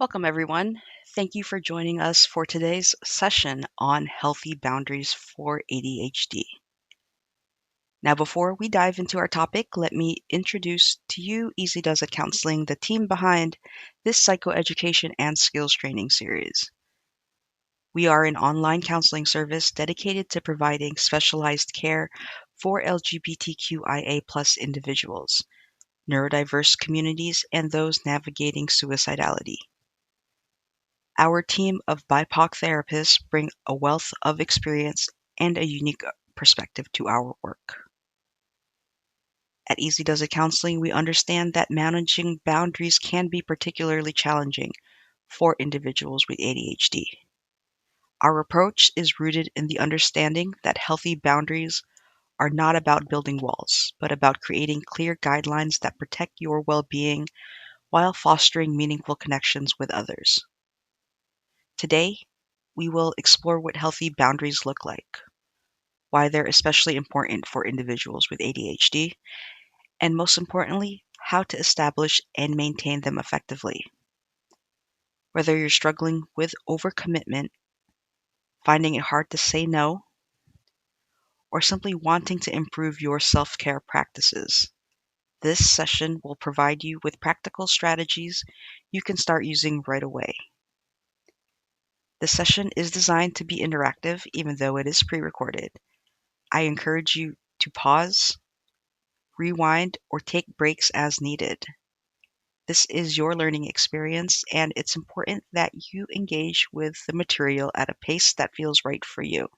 Welcome, everyone. Thank you for joining us for today's session on healthy boundaries for ADHD. Now, before we dive into our topic, let me introduce to you Easy Does It Counseling, the team behind this psychoeducation and skills training series. We are an online counseling service dedicated to providing specialized care for LGBTQIA+ individuals, neurodiverse communities, and those navigating suicidality. Our team of BIPOC therapists bring a wealth of experience and a unique perspective to our work. At Easy Does It Counseling, we understand that managing boundaries can be particularly challenging for individuals with ADHD. Our approach is rooted in the understanding that healthy boundaries are not about building walls, but about creating clear guidelines that protect your well-being while fostering meaningful connections with others. Today, we will explore what healthy boundaries look like, why they're especially important for individuals with ADHD, and most importantly, how to establish and maintain them effectively. Whether you're struggling with overcommitment, finding it hard to say no, or simply wanting to improve your self-care practices, this session will provide you with practical strategies you can start using right away. The session is designed to be interactive, even though it is pre-recorded. I encourage you to pause, rewind, or take breaks as needed. This is your learning experience, and it's important that you engage with the material at a pace that feels right for you.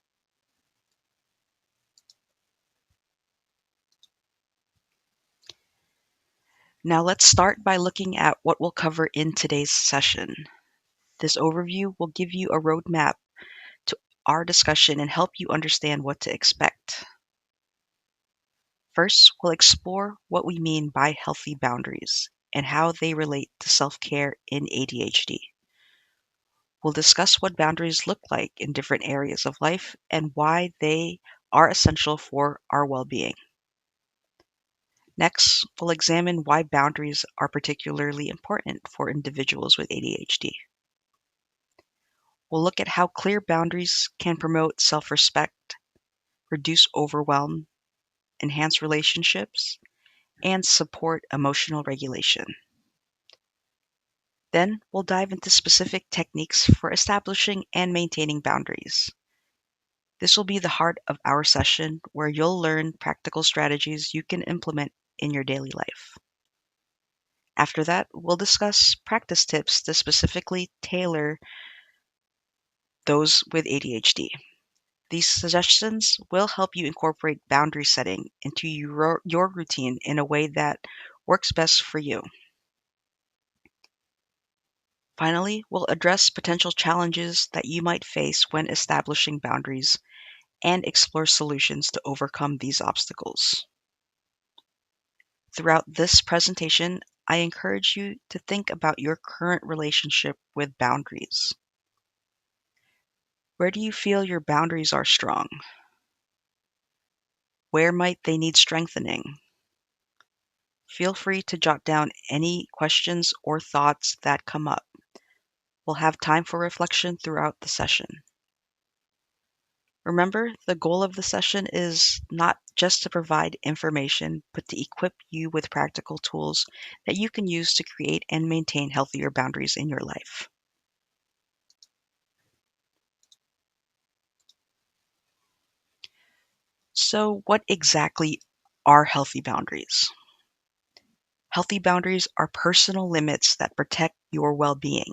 Now let's start by looking at what we'll cover in today's session. This overview will give you a roadmap to our discussion and help you understand what to expect. First, we'll explore what we mean by healthy boundaries and how they relate to self-care in ADHD. We'll discuss what boundaries look like in different areas of life and why they are essential for our well-being. Next, we'll examine why boundaries are particularly important for individuals with ADHD. We'll look at how clear boundaries can promote self-respect, reduce overwhelm, enhance relationships, and support emotional regulation. Then, we'll dive into specific techniques for establishing and maintaining boundaries. This will be the heart of our session, where you'll learn practical strategies you can implement in your daily life. After that, we'll discuss practice tips to specifically tailor those with ADHD. These suggestions will help you incorporate boundary setting into your routine in a way that works best for you. Finally, we'll address potential challenges that you might face when establishing boundaries and explore solutions to overcome these obstacles. Throughout this presentation, I encourage you to think about your current relationship with boundaries. Where do you feel your boundaries are strong? Where might they need strengthening? Feel free to jot down any questions or thoughts that come up. We'll have time for reflection throughout the session. Remember, the goal of the session is not just to provide information, but to equip you with practical tools that you can use to create and maintain healthier boundaries in your life. So, what exactly are healthy boundaries? Healthy boundaries are personal limits that protect your well-being.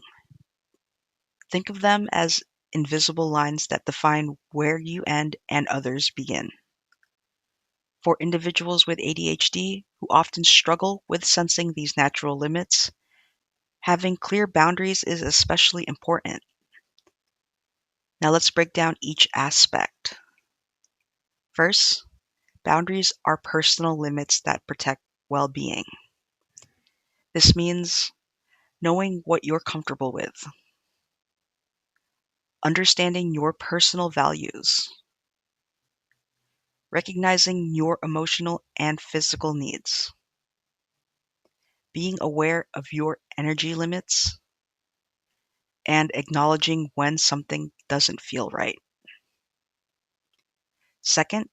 Think of them as invisible lines that define where you end and others begin. For individuals with ADHD who often struggle with sensing these natural limits, having clear boundaries is especially important. Now let's break down each aspect. First, boundaries are personal limits that protect well-being. This means knowing what you're comfortable with, understanding your personal values, recognizing your emotional and physical needs, being aware of your energy limits, and acknowledging when something doesn't feel right. Second,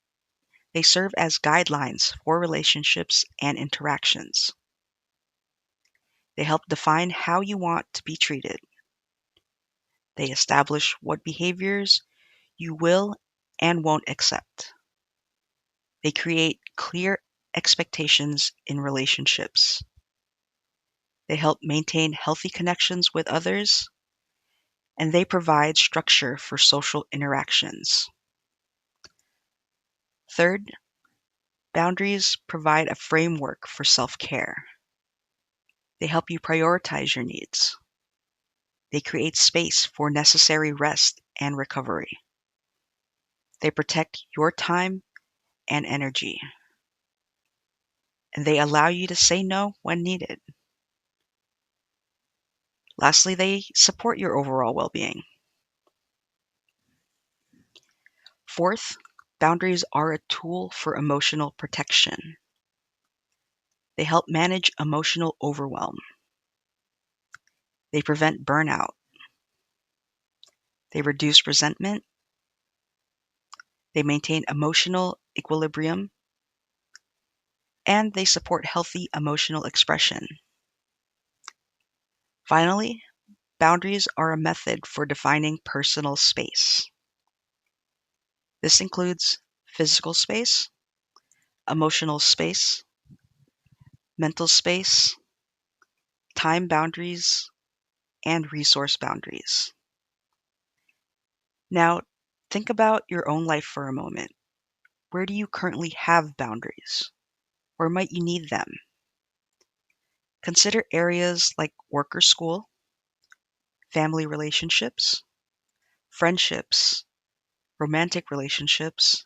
they serve as guidelines for relationships and interactions. They help define how you want to be treated. They establish what behaviors you will and won't accept. They create clear expectations in relationships. They help maintain healthy connections with others, and they provide structure for social interactions. Third, boundaries provide a framework for self-care. They help you prioritize your needs. They create space for necessary rest and recovery. They protect your time and energy, and they allow you to say no when needed. Lastly, they support your overall well-being. Fourth, boundaries are a tool for emotional protection. They help manage emotional overwhelm. They prevent burnout. They reduce resentment. They maintain emotional equilibrium. And they support healthy emotional expression. Finally, boundaries are a method for defining personal space. This includes physical space, emotional space, mental space, time boundaries, and resource boundaries. Now, think about your own life for a moment. Where do you currently have boundaries? Where might you need them? Consider areas like work or school, family relationships, friendships, romantic relationships,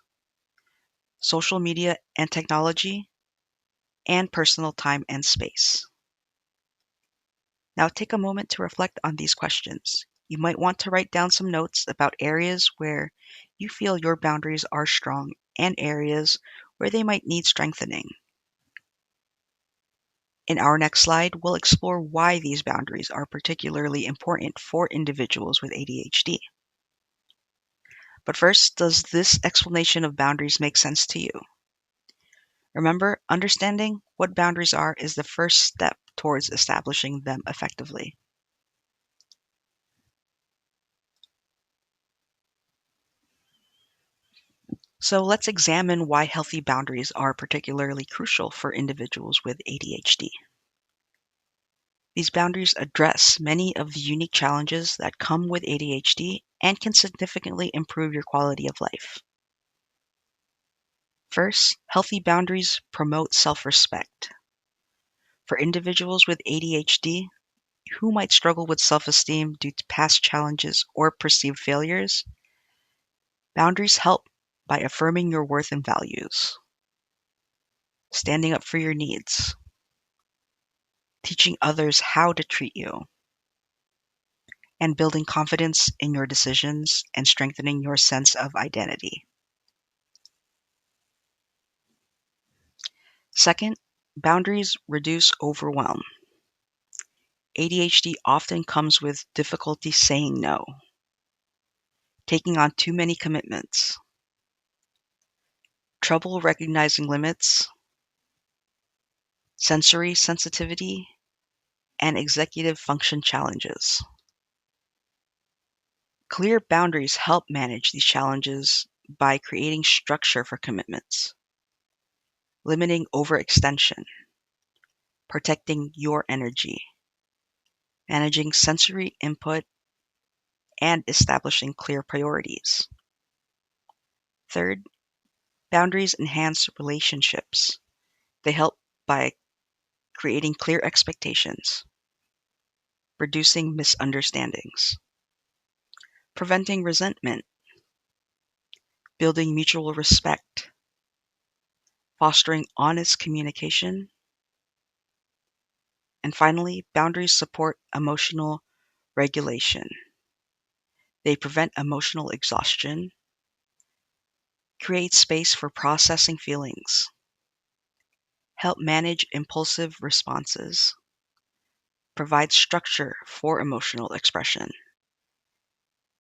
social media and technology, and personal time and space. Now take a moment to reflect on these questions. You might want to write down some notes about areas where you feel your boundaries are strong and areas where they might need strengthening. In our next slide, we'll explore why these boundaries are particularly important for individuals with ADHD. But first, does this explanation of boundaries make sense to you? Remember, understanding what boundaries are is the first step towards establishing them effectively. So let's examine why healthy boundaries are particularly crucial for individuals with ADHD. These boundaries address many of the unique challenges that come with ADHD and can significantly improve your quality of life. First, healthy boundaries promote self-respect. For individuals with ADHD who might struggle with self-esteem due to past challenges or perceived failures, boundaries help by affirming your worth and values, standing up for your needs, teaching others how to treat you, and building confidence in your decisions and strengthening your sense of identity. Second, boundaries reduce overwhelm. ADHD often comes with difficulty saying no, taking on too many commitments, trouble recognizing limits, sensory sensitivity, and executive function challenges. Clear boundaries help manage these challenges by creating structure for commitments, limiting overextension, protecting your energy, managing sensory input, and establishing clear priorities. Third, boundaries enhance relationships. They help by creating clear expectations, reducing misunderstandings, preventing resentment, building mutual respect, fostering honest communication, and finally, boundaries support emotional regulation. They prevent emotional exhaustion, create space for processing feelings, help manage impulsive responses, provide structure for emotional expression,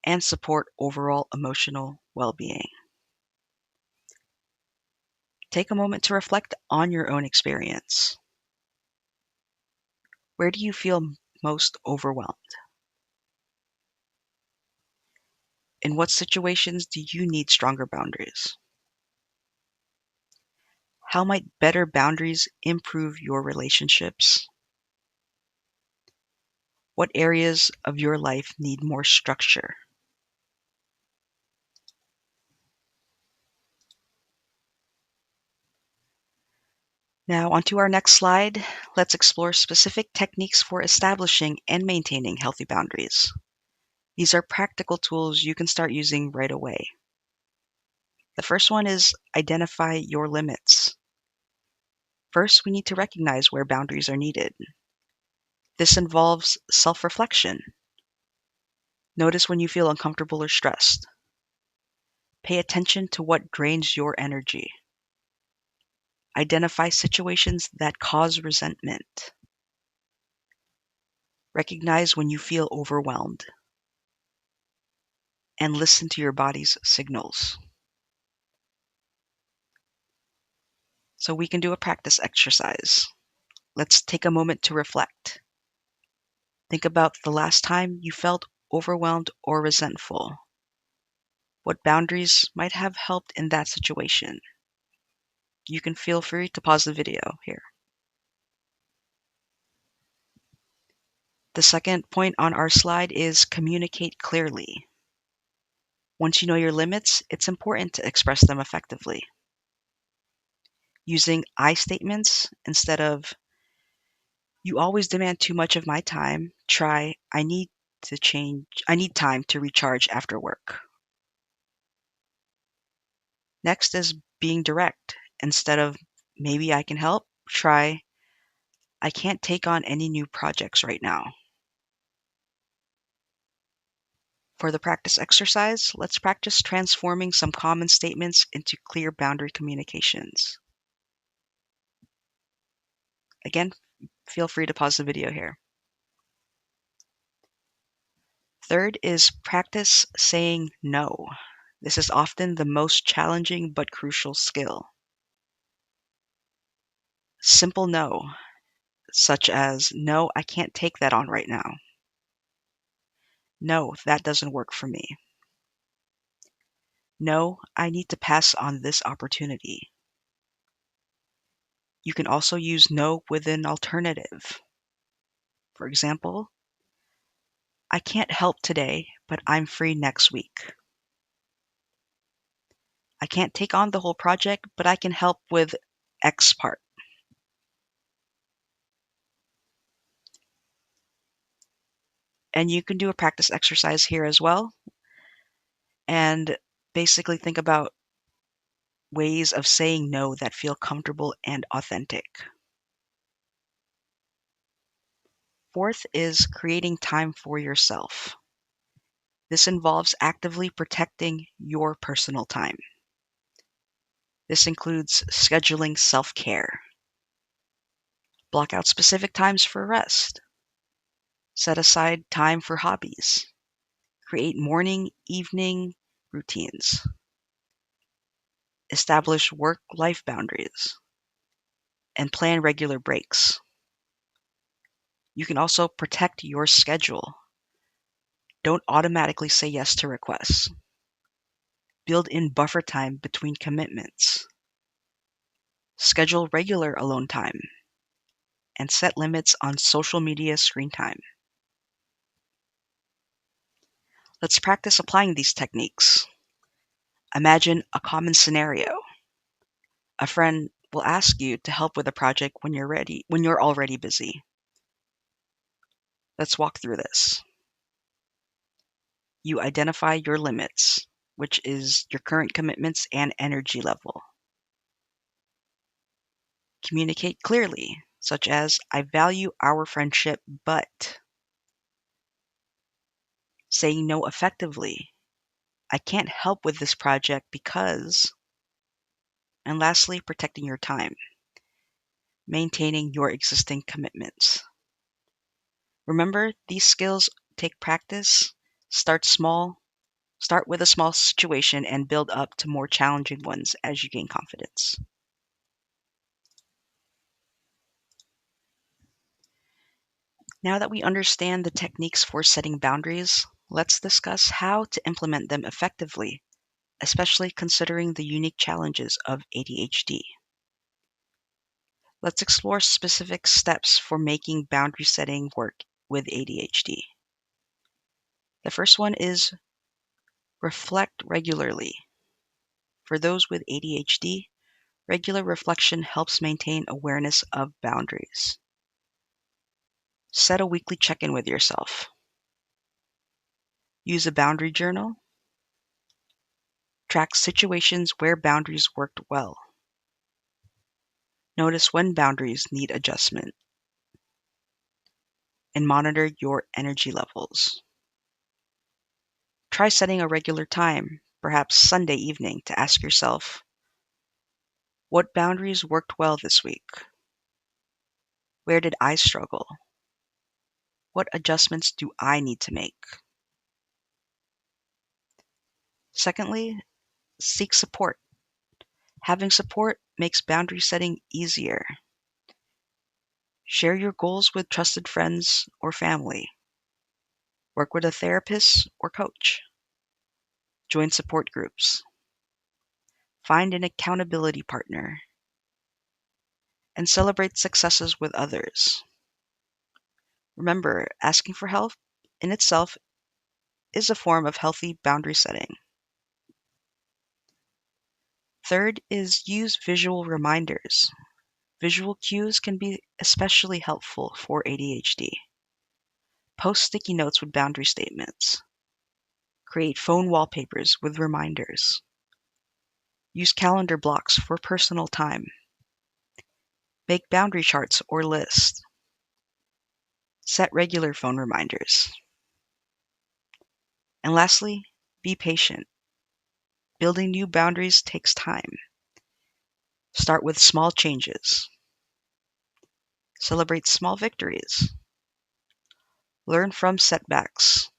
and support overall emotional well-being. Take a moment to reflect on your own experience. Where do you feel most overwhelmed? In what situations do you need stronger boundaries? How might better boundaries improve your relationships? What areas of your life need more structure? Now, onto our next slide. Let's explore specific techniques for establishing and maintaining healthy boundaries. These are practical tools you can start using right away. The first one is identify your limits. First, we need to recognize where boundaries are needed. This involves self reflection. Notice when you feel uncomfortable or stressed. Pay attention to what drains your energy. Identify situations that cause resentment. Recognize when you feel overwhelmed. And listen to your body's signals. So we can do a practice exercise. Let's take a moment to reflect. Think about the last time you felt overwhelmed or resentful. What boundaries might have helped in that situation? You can feel free to pause the video here. The second point on our slide is communicate clearly. Once you know your limits, it's important to express them effectively. Using I statements instead of "You always demand too much of my time," try I need time to recharge after work. Next is being direct. Instead of "Maybe I can help," try "I can't take on any new projects right now." For the practice exercise, let's practice transforming some common statements into clear boundary communications. Again, feel free to pause the video here. Third is practice saying no. This is often the most challenging but crucial skill. Simple no, such as "No, I can't take that on right now." "No, that doesn't work for me." "No, I need to pass on this opportunity." You can also use no with an alternative. For example, "I can't help today, but I'm free next week." "I can't take on the whole project, but I can help with X part." And you can do a practice exercise here as well, and basically think about ways of saying no that feel comfortable and authentic. Fourth is creating time for yourself. This involves actively protecting your personal time. This includes scheduling self-care. Block out specific times for rest. Set aside time for hobbies. Create morning, evening routines. Establish work-life boundaries. And plan regular breaks. You can also protect your schedule. Don't automatically say yes to requests. Build in buffer time between commitments. Schedule regular alone time. And set limits on social media screen time. Let's practice applying these techniques. Imagine a common scenario. A friend will ask you to help with a project when you're already busy. Let's walk through this. You identify your limits, which is your current commitments and energy level. Communicate clearly, such as "I value our friendship, but..." Saying no effectively. "I can't help with this project because..." And lastly, protecting your time. Maintaining your existing commitments. Remember, these skills take practice. Start small, Start with a small situation and build up to more challenging ones as you gain confidence. Now that we understand the techniques for setting boundaries, let's discuss how to implement them effectively, especially considering the unique challenges of ADHD. Let's explore specific steps for making boundary setting work with ADHD. The first one is reflect regularly. For those with ADHD, regular reflection helps maintain awareness of boundaries. Set a weekly check-in with yourself. Use a boundary journal. Track situations where boundaries worked well. Notice when boundaries need adjustment. And monitor your energy levels. Try setting a regular time, perhaps Sunday evening, to ask yourself, what boundaries worked well this week? Where did I struggle? What adjustments do I need to make? Secondly, seek support. Having support makes boundary setting easier. Share your goals with trusted friends or family. Work with a therapist or coach. Join support groups. Find an accountability partner. And celebrate successes with others. Remember, asking for help in itself is a form of healthy boundary setting. Third is use visual reminders. Visual cues can be especially helpful for ADHD. Post sticky notes with boundary statements. Create phone wallpapers with reminders. Use calendar blocks for personal time. Make boundary charts or lists. Set regular phone reminders. And lastly, be patient. Building new boundaries takes time. Start with small changes. Celebrate small victories. Learn from setbacks.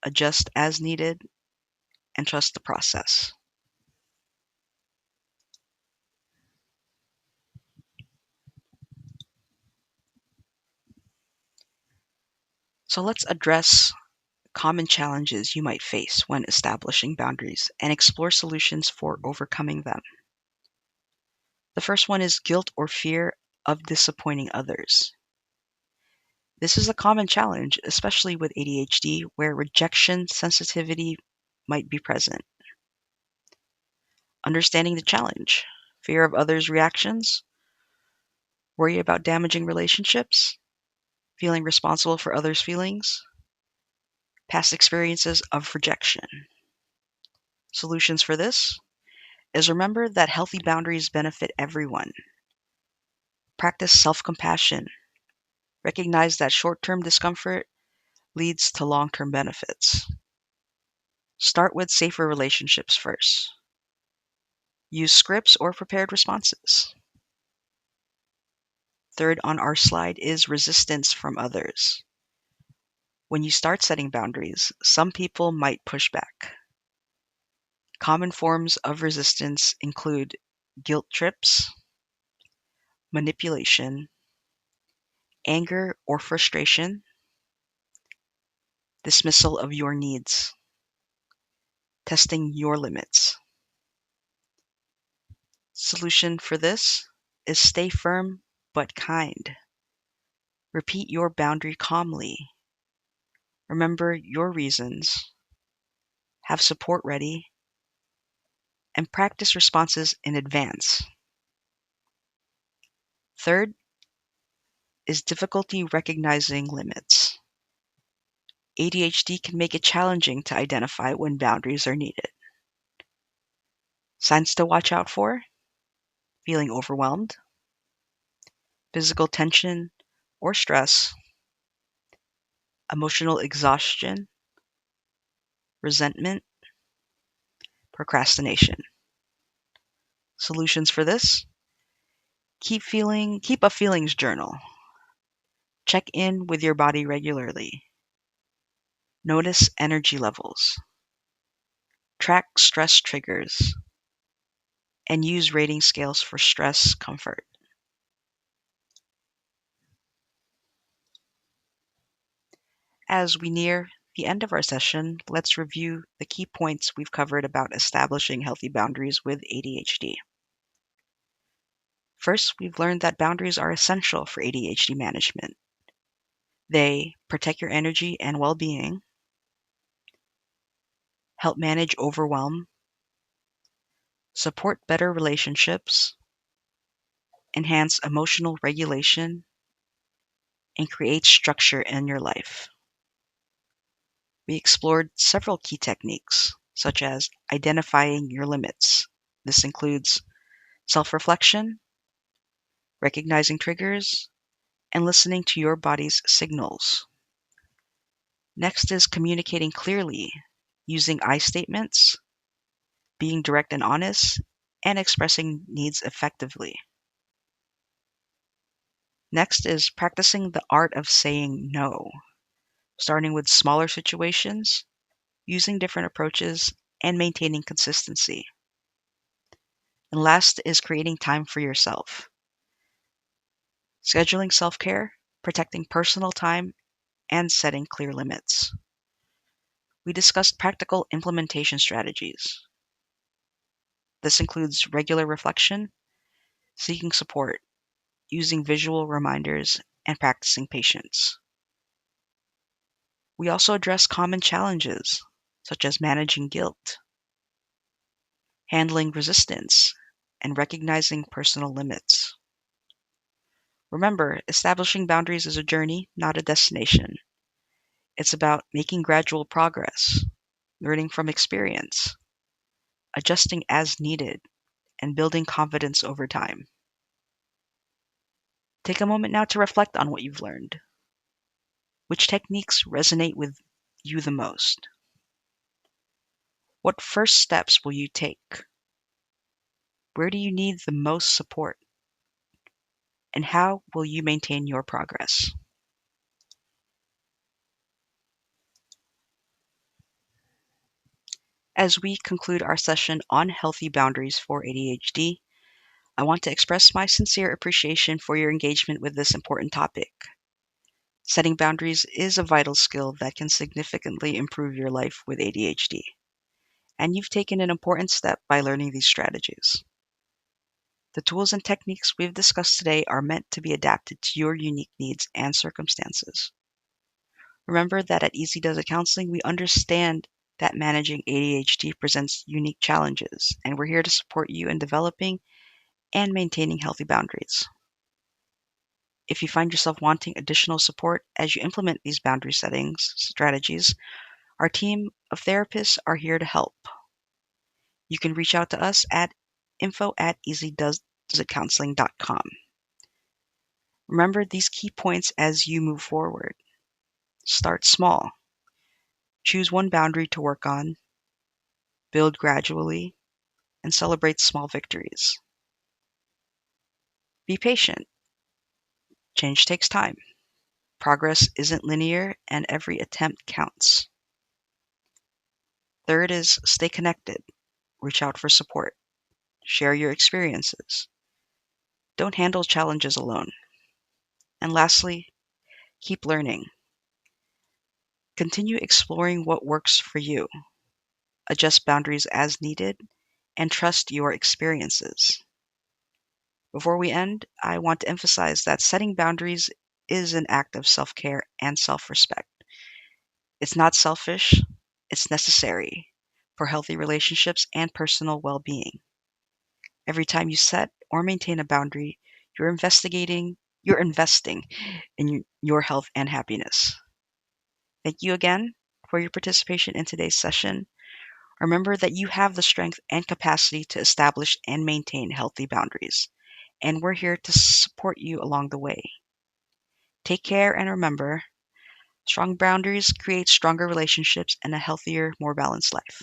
Adjust as needed, and trust the process. So let's address common challenges you might face when establishing boundaries and explore solutions for overcoming them. The first one is guilt or fear of disappointing others. This is a common challenge, especially with ADHD, where rejection sensitivity might be present. Understanding the challenge, fear of others' reactions, worry about damaging relationships, feeling responsible for others' feelings, past experiences of rejection. Solutions for this is remember that healthy boundaries benefit everyone. Practice self-compassion. Recognize that short-term discomfort leads to long-term benefits. Start with safer relationships first. Use scripts or prepared responses. Third on our slide is resistance from others. When you start setting boundaries, some people might push back. Common forms of resistance include guilt trips, manipulation, anger or frustration, dismissal of your needs, testing your limits. Solution for this is stay firm but kind. Repeat your boundary calmly. Remember your reasons. Have support ready. And practice responses in advance. Third is difficulty recognizing limits. ADHD can make it challenging to identify when boundaries are needed. Signs to watch out for: feeling overwhelmed, physical tension or stress, emotional exhaustion, resentment, procrastination. Solutions for this: keep a feelings journal. Check in with your body regularly. Notice energy levels. track stress triggers, and use rating scales for stress comfort. As we near the end of our session, let's review the key points we've covered about establishing healthy boundaries with ADHD. First, we've learned that boundaries are essential for ADHD management. They protect your energy and well being, help manage overwhelm, support better relationships, enhance emotional regulation, and create structure in your life. We explored several key techniques, such as identifying your limits. This includes self reflection, recognizing triggers, and listening to your body's signals. Next is communicating clearly, using I statements, being direct and honest, and expressing needs effectively. Next is practicing the art of saying no, starting with smaller situations, using different approaches, and maintaining consistency. And last is creating time for yourself, scheduling self care, protecting personal time, and setting clear limits. We discussed practical implementation strategies. This includes regular reflection, seeking support, using visual reminders, and practicing patience. We also address common challenges, such as managing guilt, handling resistance, and recognizing personal limits. Remember, establishing boundaries is a journey, not a destination. It's about making gradual progress, learning from experience, adjusting as needed, and building confidence over time. Take a moment now to reflect on what you've learned. Which techniques resonate with you the most? What first steps will you take? Where do you need the most support? And how will you maintain your progress? As we conclude our session on healthy boundaries for ADHD, I want to express my sincere appreciation for your engagement with this important topic. Setting boundaries is a vital skill that can significantly improve your life with ADHD, and you've taken an important step by learning these strategies. The tools and techniques we've discussed today are meant to be adapted to your unique needs and circumstances. Remember that at Easy Does It Counseling, we understand that managing ADHD presents unique challenges, and we're here to support you in developing and maintaining healthy boundaries. If you find yourself wanting additional support as you implement these boundary settings strategies, our team of therapists are here to help. You can reach out to us at info@easydoesitcounseling.com. Remember these key points as you move forward. Start small. Choose one boundary to work on, build gradually, and celebrate small victories. Be patient. Change takes time. Progress isn't linear, and every attempt counts. Third is stay connected. Reach out for support. Share your experiences. Don't handle challenges alone. And lastly, keep learning. Continue exploring what works for you. Adjust boundaries as needed, and trust your experiences. Before we end, I want to emphasize that setting boundaries is an act of self care and self respect. It's not selfish, it's necessary for healthy relationships and personal well being. Every time you set or maintain a boundary, you're investing in your health and happiness. Thank you again for your participation in today's session. Remember that you have the strength and capacity to establish and maintain healthy boundaries, and we're here to support you along the way. Take care and remember, strong boundaries create stronger relationships and a healthier, more balanced life.